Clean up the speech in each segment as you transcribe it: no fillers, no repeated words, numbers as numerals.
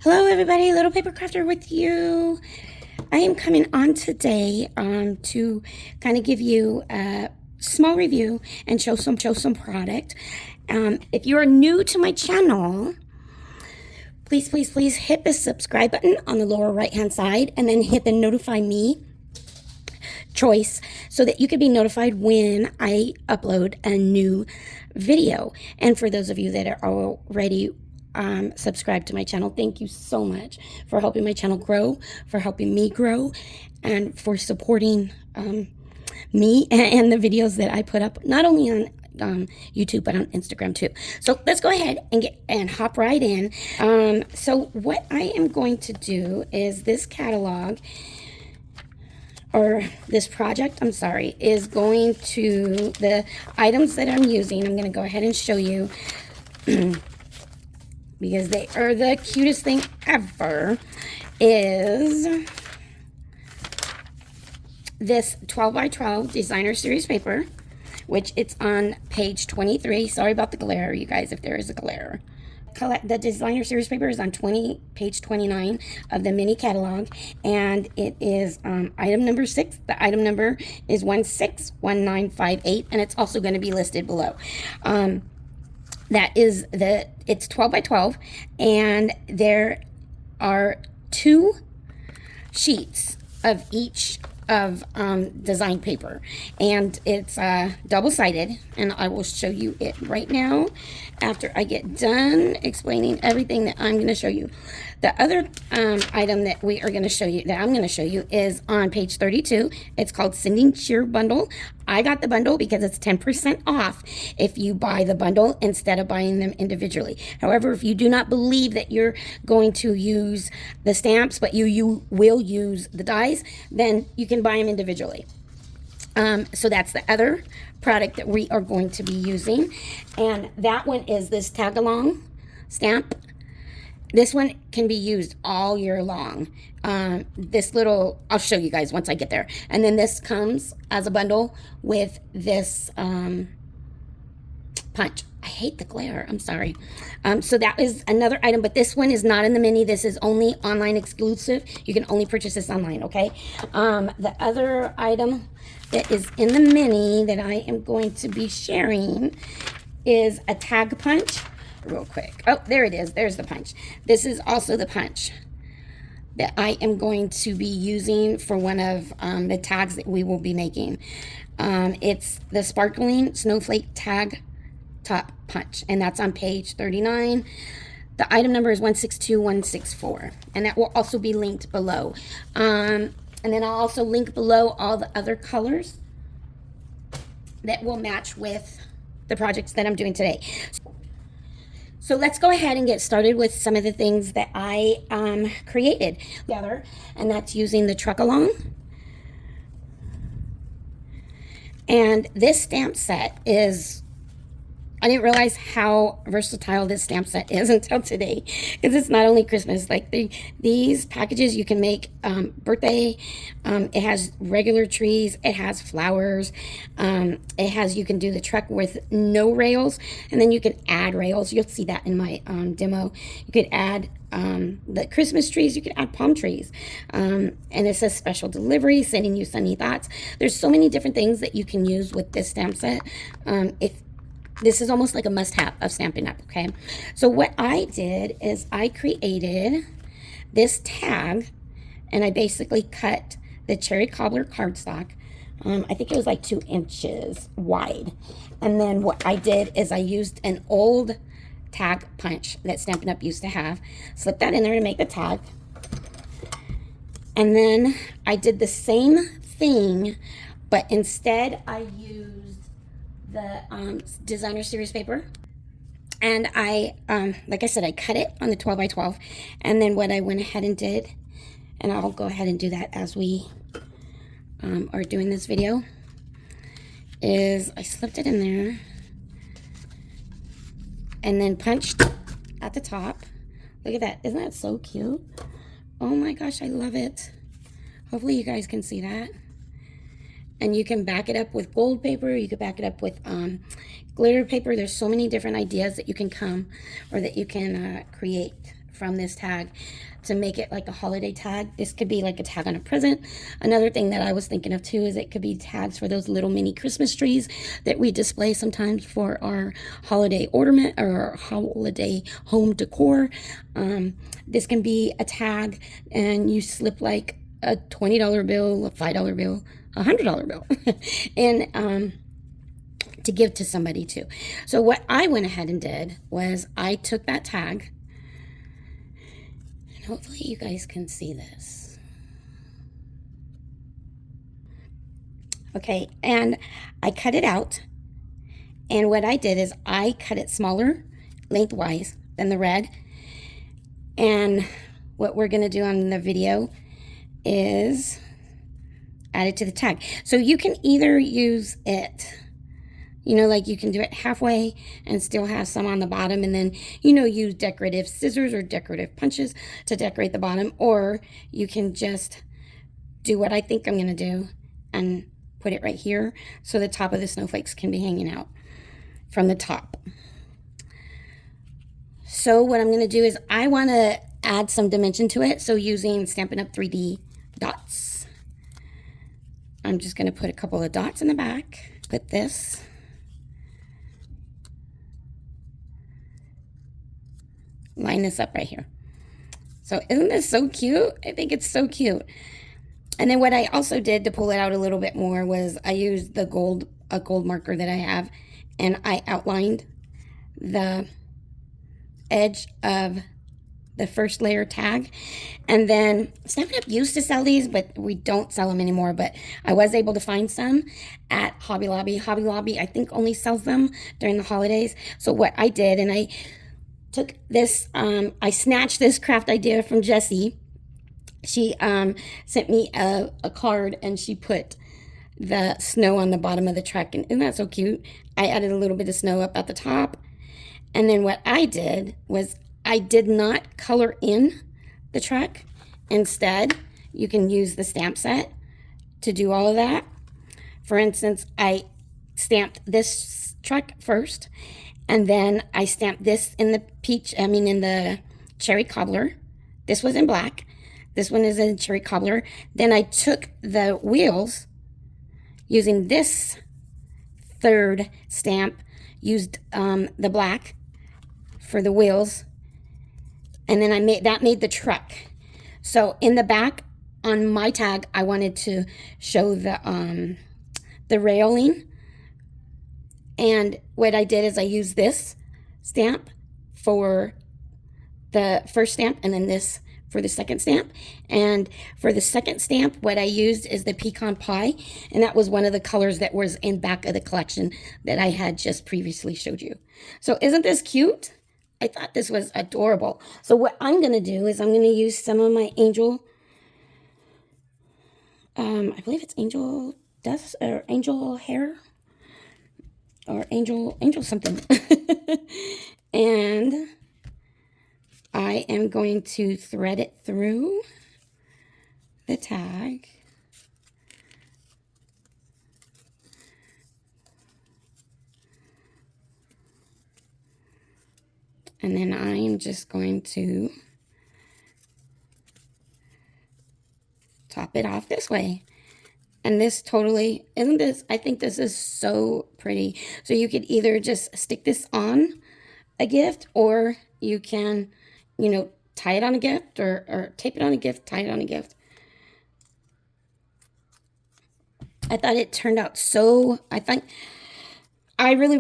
Hello everybody, Lilpapercrafter with you. I am coming on today to kind of give you a small review and show some product. If you are new to my channel, please hit the subscribe button on the lower right hand side and then hit the notify me choice so that you can be notified when I upload a new video. And for those of you that are already subscribe to my channel, thank you so much for helping my channel grow, for helping me grow, and for supporting me and the videos that I put up, not only on YouTube but on Instagram too. So let's go ahead and hop right in. So what I am going to do is this catalog, or this project, I'm sorry, is going to, the items that I'm using, I'm going to go ahead and show you because they are the cutest thing ever, is this 12 by 12 designer series paper, which it's on page 23. Sorry about the glare, you guys, if there is a glare. The designer series paper is on page 29 of the mini catalog, and it is item number 6. The item number is 161958, and it's also going to be listed below. That is it's 12 by 12, and there are 2 sheets of each of design paper, and it's double-sided, and I will show you it right now after I get done explaining everything that I'm going to show you. The other item that we are going to show you, that I'm going to show you, is on page 32. It's called Sending Cheer Bundle. I got the bundle because it's 10% off if you buy the bundle instead of buying them individually. However, if you do not believe that you're going to use the stamps, but you will use the dies, then you can buy them individually. So that's the other product that we are going to be using. And that one is this tag-along stamp. This one can be used all year long. This little, I'll show you guys once I get there. And then this comes as a bundle with this punch. I hate the glare, I'm sorry. So that is another item, but this one is not in the mini. This is only online exclusive. You can only purchase this online, okay? The other item that is in the mini that I am going to be sharing is a tag punch. Real quick. Oh, there it is. There's the punch. This is also the punch that I am going to be using for one of the tags that we will be making. It's the Sparkling Snowflake Tag Top Punch, and that's on page 39. The item number is 162164, and that will also be linked below. And then I'll also link below all the other colors that will match with the projects that I'm doing today. So let's go ahead and get started with some of the things that I created together, and that's using the truck along. And this stamp set is, I didn't realize how versatile this stamp set is until today, because it's not only Christmas. Like these packages, you can make birthday. It has regular trees. It has flowers. You can do the truck with no rails, and then you can add rails. You'll see that in my demo. You could add the Christmas trees. You could add palm trees. And it says special delivery, sending you sunny thoughts. There's so many different things that you can use with this stamp set. This is almost like a must-have of Stampin' Up, okay? So what I did is I created this tag, and I basically cut the cherry cobbler cardstock. I think it was like 2 inches wide. And then what I did is I used an old tag punch that Stampin' Up used to have. Slipped that in there to make the tag. And then I did the same thing, but instead I used the designer series paper, and I like I said, I cut it on the 12 by 12, and then what I went ahead and did, and I'll go ahead and do that as we are doing this video, is I slipped it in there and then punched at the top. Look at that. Isn't that so cute? Oh my gosh, I love it. Hopefully you guys can see that. And you can back it up with gold paper. You could back it up with glitter paper. There's so many different ideas that you can create from this tag to make it like a holiday tag. This could be like a tag on a present. Another thing that I was thinking of too is it could be tags for those little mini Christmas trees that we display sometimes for our holiday ornament or our holiday home decor. This can be a tag and you slip like a $20 bill, a $5 bill, a $100 bill, and to give to somebody too. So what I went ahead and did was I took that tag, and hopefully you guys can see this. Okay, and I cut it out, and what I did is I cut it smaller lengthwise than the red, and what we're going to do on the video is add it to the tag. So you can either use it, you know, like you can do it halfway and still have some on the bottom, and then, you know, use decorative scissors or decorative punches to decorate the bottom, or you can just do what I think I'm going to do and put it right here so the top of the snowflakes can be hanging out from the top. So what I'm going to do is I want to add some dimension to it, so using Stampin' Up 3D dots. I'm just going to put a couple of dots in the back, put this, line this up right here. So isn't this so cute? I think it's so cute. And then what I also did to pull it out a little bit more was I used a gold marker that I have, and I outlined the edge of the first layer tag. And then Stampin' Up used to sell these, but we don't sell them anymore, but I was able to find some at Hobby Lobby. Hobby Lobby I think only sells them during the holidays. So what I did, and I took this, I snatched this craft idea from Jessie. She sent me a card, and she put the snow on the bottom of the truck, and isn't that so cute? I added a little bit of snow up at the top, and then what I did was I did not color in the truck. Instead, you can use the stamp set to do all of that. For instance, I stamped this truck first, and then I stamped this in the in the cherry cobbler. This was in black. This one is in cherry cobbler. Then I took the wheels using this third stamp, used the black for the wheels, and then I made the truck. So in the back on my tag, I wanted to show the railing. And what I did is I used this stamp for the first stamp, and then this for the second stamp. And for the second stamp, what I used is the Pecan Pie, and that was one of the colors that was in back of the collection that I had just previously showed you. So isn't this cute? I thought this was adorable. So what I'm going to do is I'm going to use some of my angel, I believe it's angel dust or angel hair or angel something. And I am going to thread it through the tag. And then I'm just going to top it off this way. And this totally, isn't this, I think this is so pretty. So you could either just stick this on a gift, or you can, you know, tie it on a gift, or tape it on a gift, tie it on a gift. I thought it turned out so, I really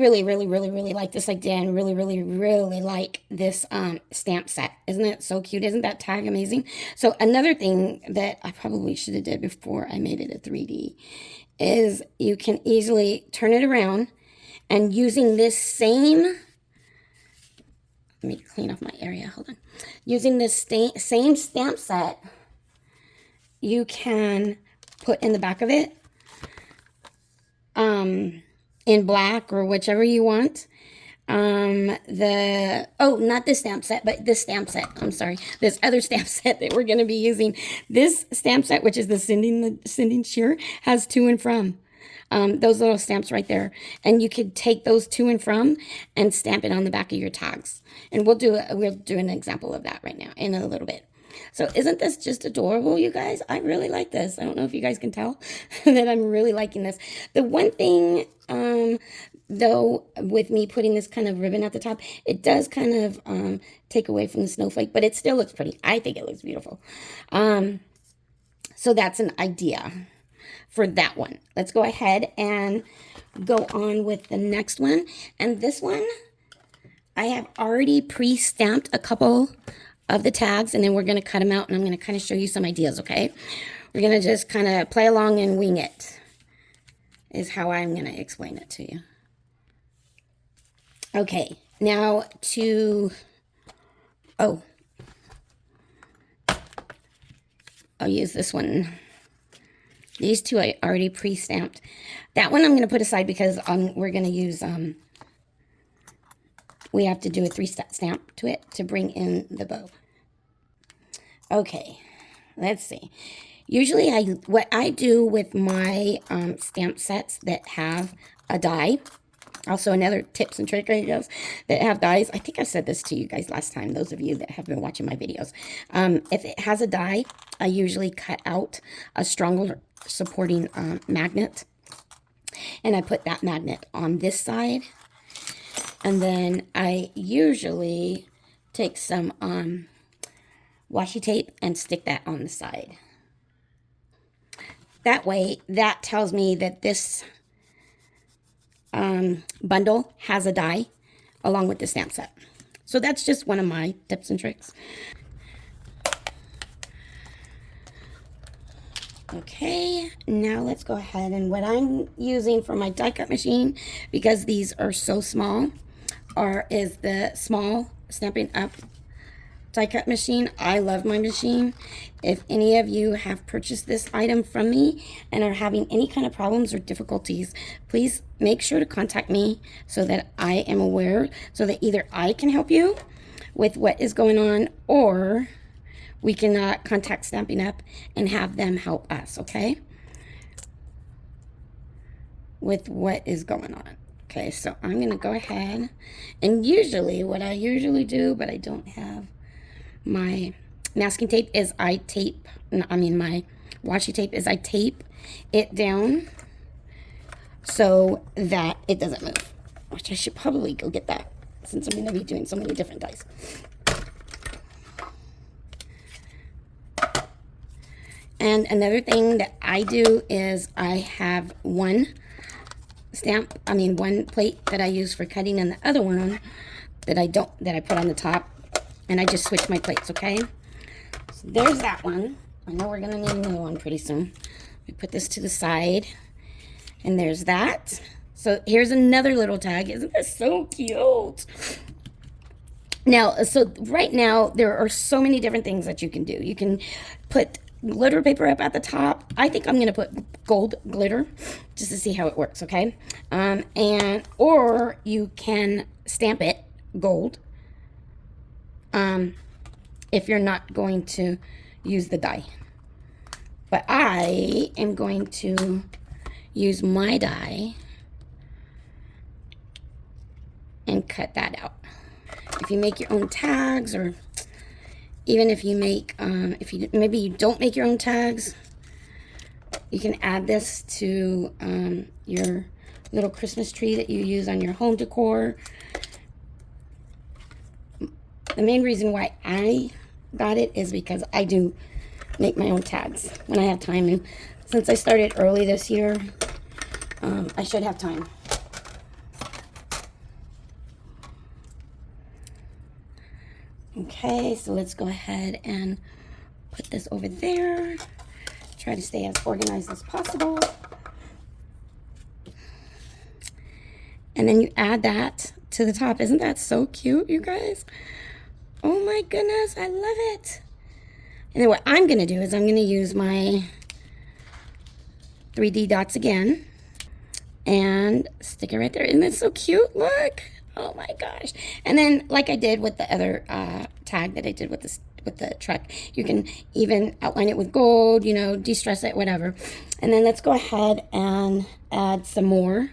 like this idea, and really like this stamp set. Isn't it so cute? Isn't that tag amazing? So another thing that I probably should have did before I made it a 3D is you can easily turn it around, and using this same, let me clean off my area, hold on. Using this same stamp set, you can put in the back of it, in black or whichever you want. Not this stamp set, but this stamp set. I'm sorry. This other stamp set that we're going to be using. This stamp set, which is the sending shear, has to and from. those little stamps right there. And you could take those to and from and stamp it on the back of your tags. And we'll do an example of that right now in a little bit. So isn't this just adorable, you guys? I really like this. I don't know if you guys can tell that I'm really liking this. The one thing, though, with me putting this kind of ribbon at the top, it does kind of take away from the snowflake, but it still looks pretty. I think it looks beautiful. So that's an idea for that one. Let's go ahead and go on with the next one. And this one, I have already pre-stamped a couple of the tags, and then we're going to cut them out, and I'm going to kind of show you some ideas, okay? We're going to just kind of play along and wing it, is how I'm going to explain it to you. Okay, now I'll use this one. These two I already pre-stamped. That one I'm going to put aside because we're going to use, we have to do a 3-step stamp to it to bring in the bow. Okay, let's see. Usually what I do with my stamp sets that have a die, also another tips and trick videos that have dies. I think I said this to you guys last time, those of you that have been watching my videos. If it has a die, I usually cut out a stronger supporting magnet. And I put that magnet on this side. And then I usually take some washi tape and stick that on the side. That way, that tells me that this bundle has a die along with the stamp set. So that's just one of my tips and tricks. Okay, now let's go ahead, and what I'm using for my die cut machine, because these are so small, is the small Stampin' Up die cut machine. I love my machine. If any of you have purchased this item from me and are having any kind of problems or difficulties, please make sure to contact me so that I am aware, so that either I can help you with what is going on, or we can contact Stampin' Up and have them help us, okay? With what is going on. Okay, so I'm going to go ahead, and usually what I usually do, but I don't have my masking tape, is my washi tape, is I tape it down so that it doesn't move. Which I should probably go get that, since I'm going to be doing so many different dies. And another thing that I do is I have one plate that I use for cutting, and the other one that I put on the top, and I just switch my plates, okay? So there's that one. I know we're gonna need another one pretty soon. We put this to the side, and there's that. So here's another little tag. Isn't this so cute? Now, so right now, there are so many different things that you can do. You can put glitter paper up at the top. I think I'm going to put gold glitter just to see how it works, okay? Or you can stamp it gold if you're not going to use the die. But I am going to use my die and cut that out. If you make your own tags, or even if you make, maybe you don't make your own tags, you can add this to your little Christmas tree that you use on your home decor. The main reason why I got it is because I do make my own tags when I have time, and since I started early this year, I should have time. Okay, so let's go ahead and put this over there. Try to stay as organized as possible. And then you add that to the top. Isn't that so cute, you guys? Oh my goodness, I love it. And then what I'm going to do is I'm going to use my 3D dots again and stick it right there. Isn't that so cute? Look. Oh my gosh. And then, like I did with the other tag that I did with this with the truck. You can even outline it with gold, you know, de-stress it, whatever. And then let's go ahead and add some more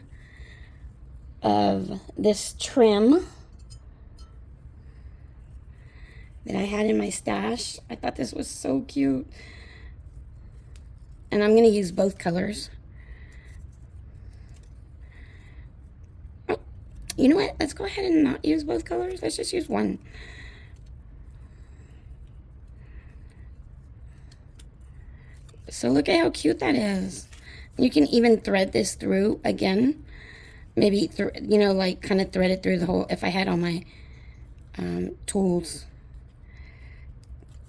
of this trim that I had in my stash. I thought this was so cute. And I'm going to use both colors. Oh, you know what? Let's go ahead and not use both colors. Let's just use one. So look at how cute that is. You can even thread this through again. Maybe, you know, like kind of thread it through the whole, if I had all my tools.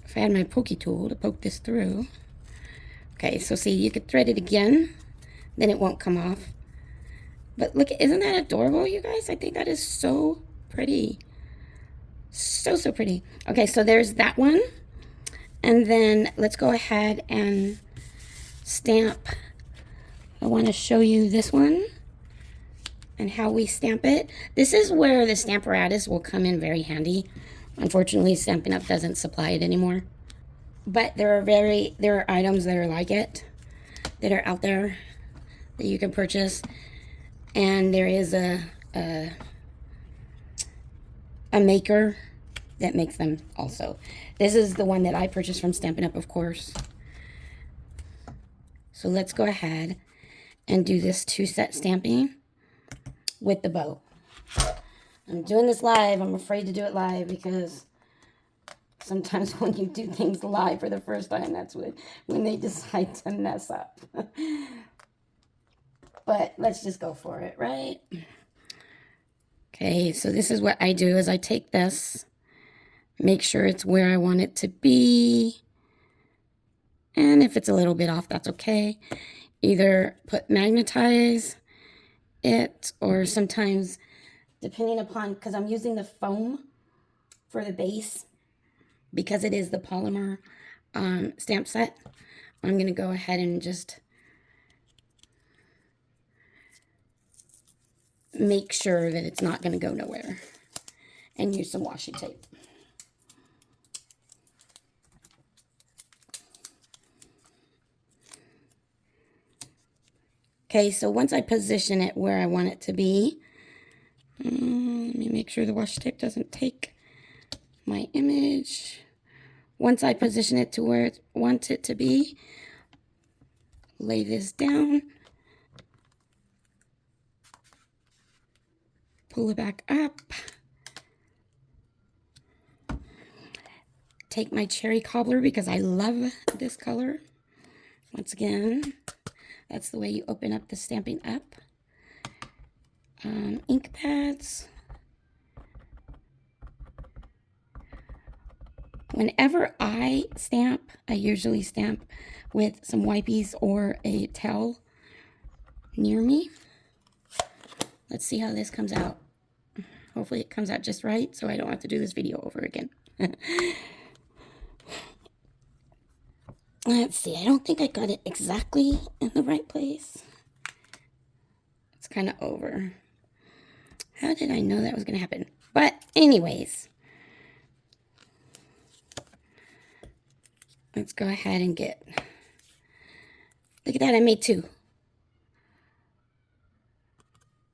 If I had my pokey tool to poke this through. Okay, so see, you could thread it again, then it won't come off. But look, isn't that adorable, you guys? I think that is so pretty. So, so pretty. Okay, so there's that one. And then let's go ahead and stamp. I want to show you this one and how we stamp it. This is where the Stamparatus will come in very handy. Unfortunately, Stampin' Up! Doesn't supply it anymore. But there are items that are like it, that are out there that you can purchase. And there is a maker that makes them also. This is the one that I purchased from Stampin' Up!, of course. So let's go ahead and do this 2-set stamping with the bow. I'm doing this live. I'm afraid to do it live because sometimes when you do things live for the first time, that's when they decide to mess up. But let's just go for it, right? Okay, so this is what I do is I take this, make sure it's where I want it to be. And if it's a little bit off, that's okay. Either magnetize it, or sometimes, depending upon, because I'm using the foam for the base, because it is the polymer stamp set, I'm going to go ahead and just make sure that it's not going to go nowhere and use some washi tape. Okay, so once I position it where I want it to be, let me make sure the washi tape doesn't take my image. Once I position it to where I want it to be, lay this down, pull it back up, take my cherry cobbler because I love this color. Once again, that's the way you open up the Stampin' Up! Ink pads. Whenever I stamp, I usually stamp with some wipies or a towel near me. Let's see how this comes out. Hopefully it comes out just right so I don't have to do this video over again. Let's see, I don't think I got it exactly in the right place. It's kind of over. How did I know that was going to happen? But anyways, let's go ahead and get, look at that, I made 2.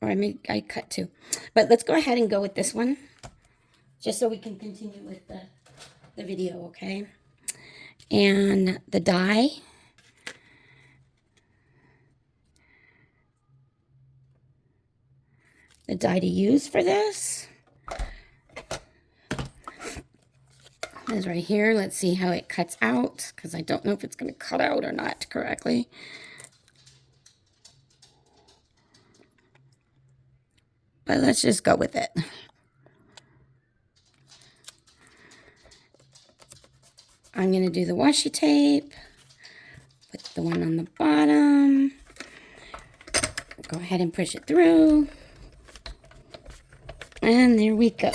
Or I cut 2. But let's go ahead and go with this one, just so we can continue with the video, okay? And the die, to use for this is right here. Let's see how it cuts out, because I don't know if it's going to cut out or not correctly. But let's just go with it. I'm going to do the washi tape, put the one on the bottom, go ahead and push it through, and there we go.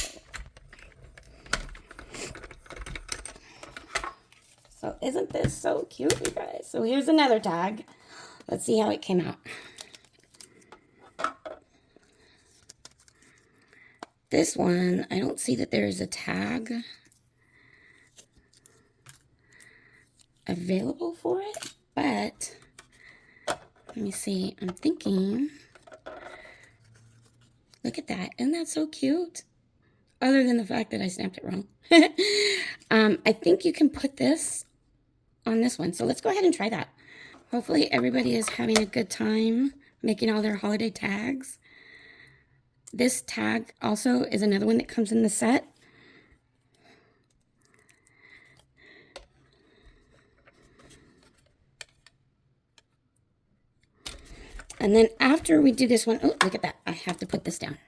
So isn't this so cute, you guys? So here's another tag. Let's see how it came out. This one, I don't see that there is a tag. available for it, but let me see. I'm thinking, look at that. Isn't that so cute? Other than the fact that I stamped it wrong. I think you can put this on this one. So let's go ahead and try that. Hopefully everybody is having a good time making all their holiday tags. This tag also is another one that comes in the set. And then after we do this one, oh, look at that. I have to put this down.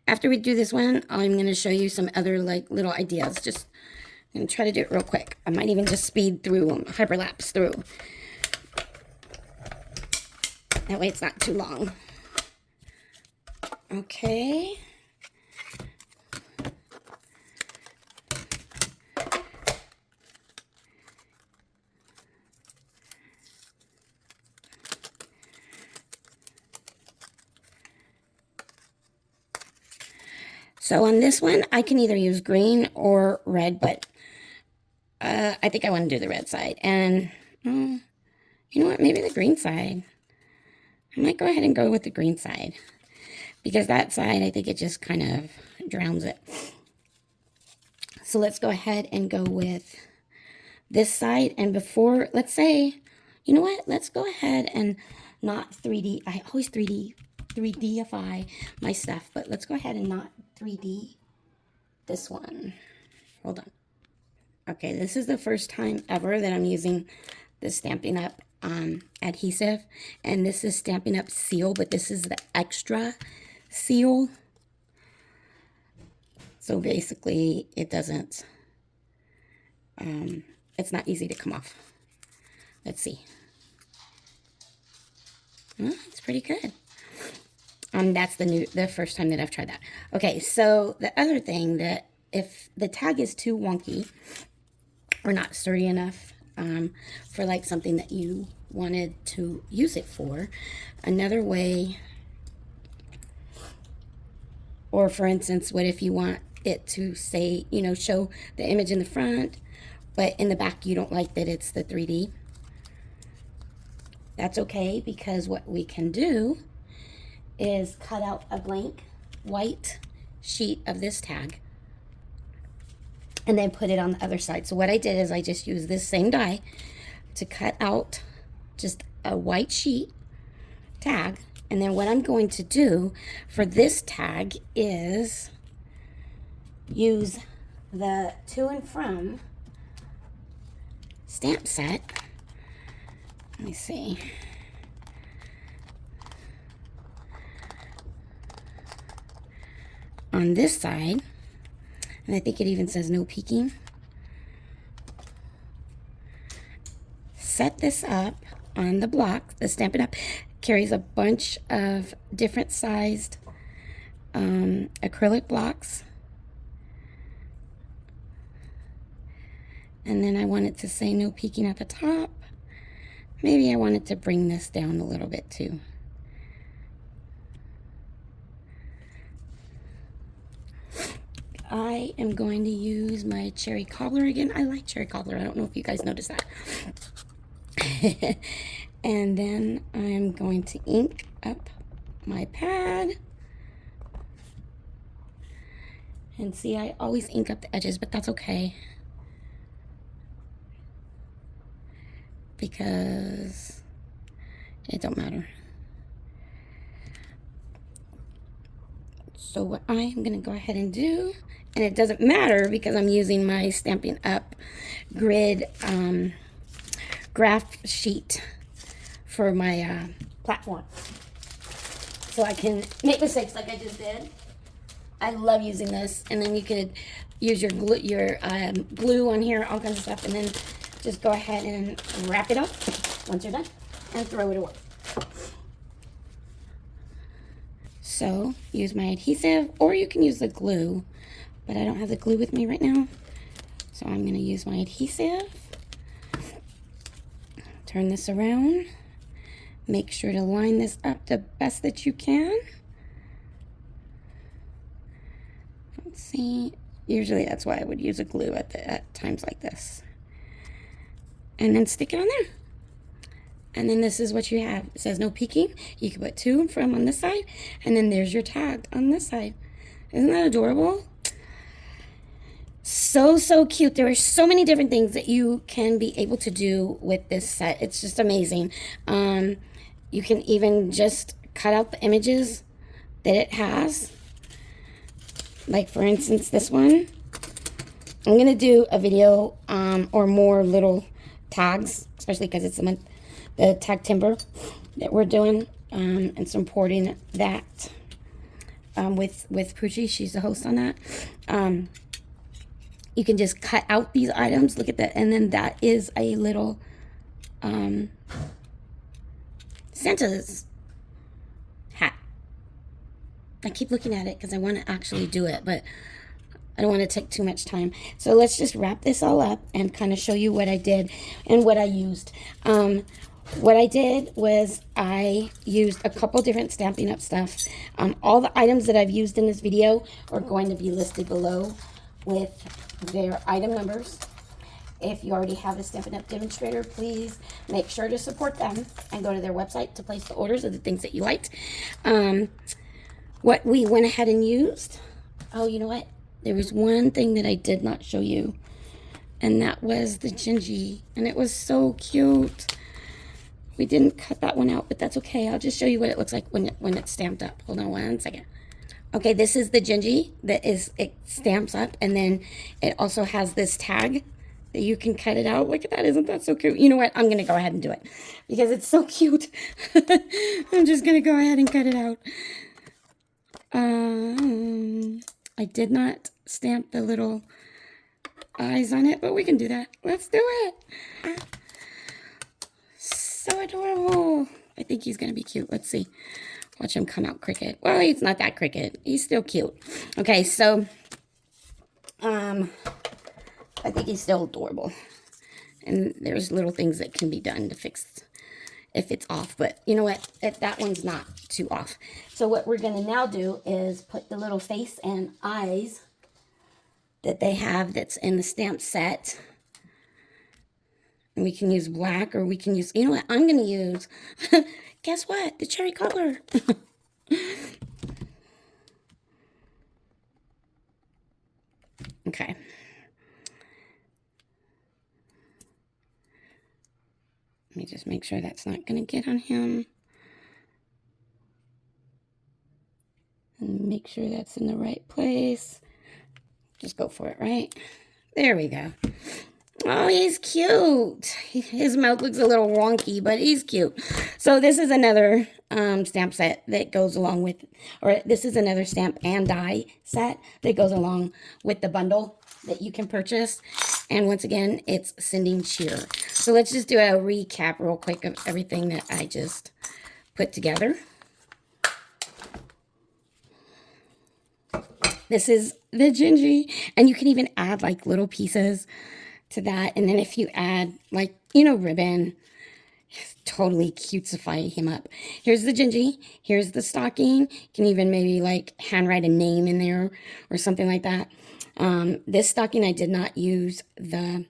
After we do this one, I'm going to show you some other like little ideas. Just I'm going to try to do it real quick. I might even just speed through them, hyperlapse through. That way it's not too long. Okay. So on this one, I can either use green or red, but I think I want to do the red side. And you know what? Maybe the green side. I might go ahead and go with the green side, because that side, I think it just kind of drowns it. So let's go ahead and go with this side. And before, let's say, you know what? Let's go ahead and not 3D. I always 3Dify my stuff, but let's go ahead and not 3D this one. Hold on. Okay, this is the first time ever that I'm using the Stampin' Up adhesive, and this is Stampin' Up seal, but this is the extra seal. So basically it doesn't, it's not easy to come off. Let's see. It's pretty good. That's the first time that I've tried that. Okay, so the other thing, that if the tag is too wonky or not sturdy enough for like something that you wanted to use it for, another way, or for instance, what if you want it to say, you know, show the image in the front, but in the back you don't like that it's the 3D? That's okay, because what we can do is cut out a blank white sheet of this tag and then put it on the other side. So what I did is I just used this same die to cut out just a white sheet tag. And then what I'm going to do for this tag is use the To and From stamp set. Let me see. On this side, and I think it even says no peeking. Set this up on the block. The Stampin' Up carries a bunch of different sized acrylic blocks. And then I want it to say no peeking at the top. Maybe I wanted to bring this down a little bit too. I am going to use my cherry cobbler again. I like cherry cobbler. I don't know if you guys noticed that. And then I'm going to ink up my pad. And see, I always ink up the edges, but that's okay, because it don't matter. So what I am going to go ahead and do, and it doesn't matter because I'm using my Stampin' Up grid graph sheet for my platform. So I can make mistakes like I just did. I love using this. And then you could use your glue on here, all kinds of stuff, and then just go ahead and wrap it up once you're done and throw it away. So use my adhesive, or you can use the glue, but I don't have the glue with me right now. So I'm going to use my adhesive. Turn this around. Make sure to line this up the best that you can. Let's see. Usually that's why I would use a glue at times like this. and then stick it on there. And then this is what you have. It says no peeking. You can put to and from on this side, and then there's your tag on this side. Isn't that adorable? So, so cute. There are so many different things that you can be able to do with this set. It's just amazing. You can even just cut out the images that it has. Like, for instance, this one. I'm going to do a video or more little tags, especially because it's the TAGtember that we're doing, and supporting that with Puchy. She's the host on that. You can just cut out these items. Look at that. And then that is a little Santa's hat. I keep looking at it because I want to actually do it, but I don't want to take too much time. So let's just wrap this all up and kind of show you what I did and what I used. What I did was I used a couple different Stampin' Up stuff. All the items that I've used in this video are going to be listed below with their item numbers. If you already have a Stampin' Up demonstrator, please make sure to support them and go to their website to place the orders of the things that you liked. What we went ahead and used, oh, you know what? There was one thing that I did not show you, and that was the Gingy, and it was so cute. We didn't cut that one out, but that's okay. I'll just show you what it looks like when it's stamped up. Hold on one second. Okay, this is the Gingy it stamps up, and then it also has this tag that you can cut it out. Look at that, isn't that so cute? You know what? I'm gonna go ahead and do it because it's so cute. I'm just gonna go ahead and cut it out. I did not stamp the little eyes on it, but we can do that. Let's do it. So adorable. I think he's gonna be cute. Let's see. Watch him come out crooked. Well, he's not that crooked. He's still cute. Okay, so I think he's still adorable. And there's little things that can be done to fix if it's off. But you know what? That one's not too off. So what we're going to now do is put the little face and eyes that they have that's in the stamp set. And we can use black, or we can use, you know what? I'm going to use, guess what? The cherry cobbler. Okay. Let me just make sure that's not going to get on him. And make sure that's in the right place. Just go for it, right? There we go. Oh, he's cute. His mouth looks a little wonky, but he's cute. So this is another stamp set that goes along with, or this is another stamp and die set that goes along with the bundle that you can purchase. And once again, it's Sending Cheer. So let's just do a recap real quick of everything that I just put together. This is the Gingy, and you can even add like little pieces to that. And then if you add like, you know, ribbon, totally cutesify him up. Here's the Gingy. Here's the stocking. You can even maybe like handwrite a name in there or something like that. This stocking, I did not use the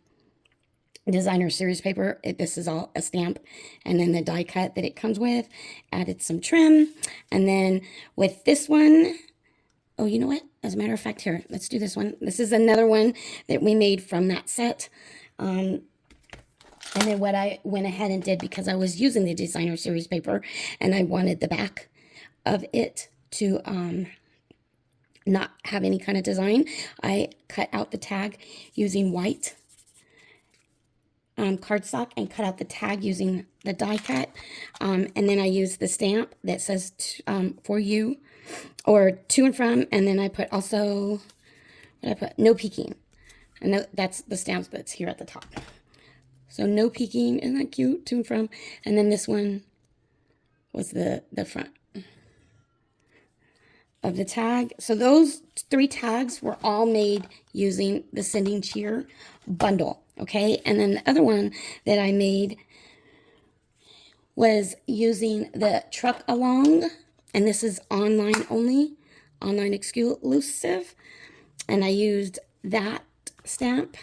designer series paper. This is all a stamp, and then the die cut that it comes with. Added some trim, and then with this one, oh, you know what? As a matter of fact, here, let's do this one. This is another one that we made from that set. And then what I went ahead and did, because I was using the designer series paper and I wanted the back of it to not have any kind of design, I cut out the tag using white cardstock and cut out the tag using the die cut. And then I used the stamp that says for you, or to and from, and then I put also, what I put, no peeking. And that's the stamp that's here at the top. So no peeking, isn't that cute? To and from. And then this one was the front of the tag. So those 3 tags were all made using the Sending Cheer bundle. Okay, and then the other one that I made was using the Truck Along, and this is online only, online exclusive, and I used that stamp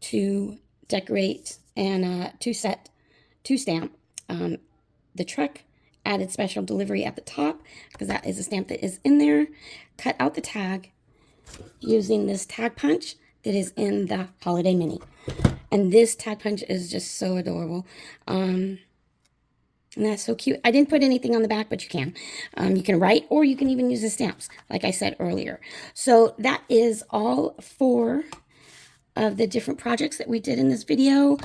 to decorate and to stamp. The truck, added special delivery at the top because that is a stamp that is in there. Cut out the tag using this tag punch that is in the Holiday Mini. And this tag punch is just so adorable. And that's so cute. I didn't put anything on the back, but you can. You can write, or you can even use the stamps, like I said earlier. So that is all 4 of the different projects that we did in this video.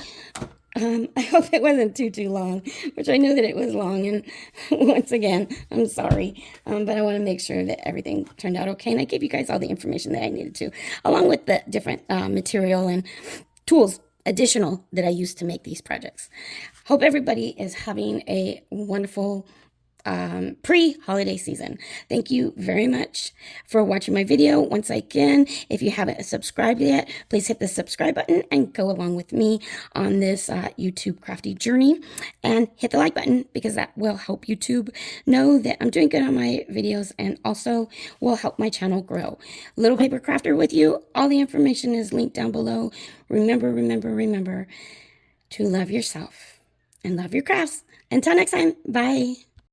I hope it wasn't too long, which I know that it was long, and once again, I'm sorry, but I want to make sure that everything turned out okay, and I gave you guys all the information that I needed to, along with the different material and tools additional that I used to make these projects. Hope everybody is having a wonderful pre-holiday season. Thank you very much for watching my video. Once again, if you haven't subscribed yet, please hit the subscribe button and go along with me on this YouTube crafty journey, and hit the like button because that will help YouTube know that I'm doing good on my videos and also will help my channel grow. Lilpapercrafter with you. All the information is linked down below. Remember to love yourself and love your crafts. Until next time, bye.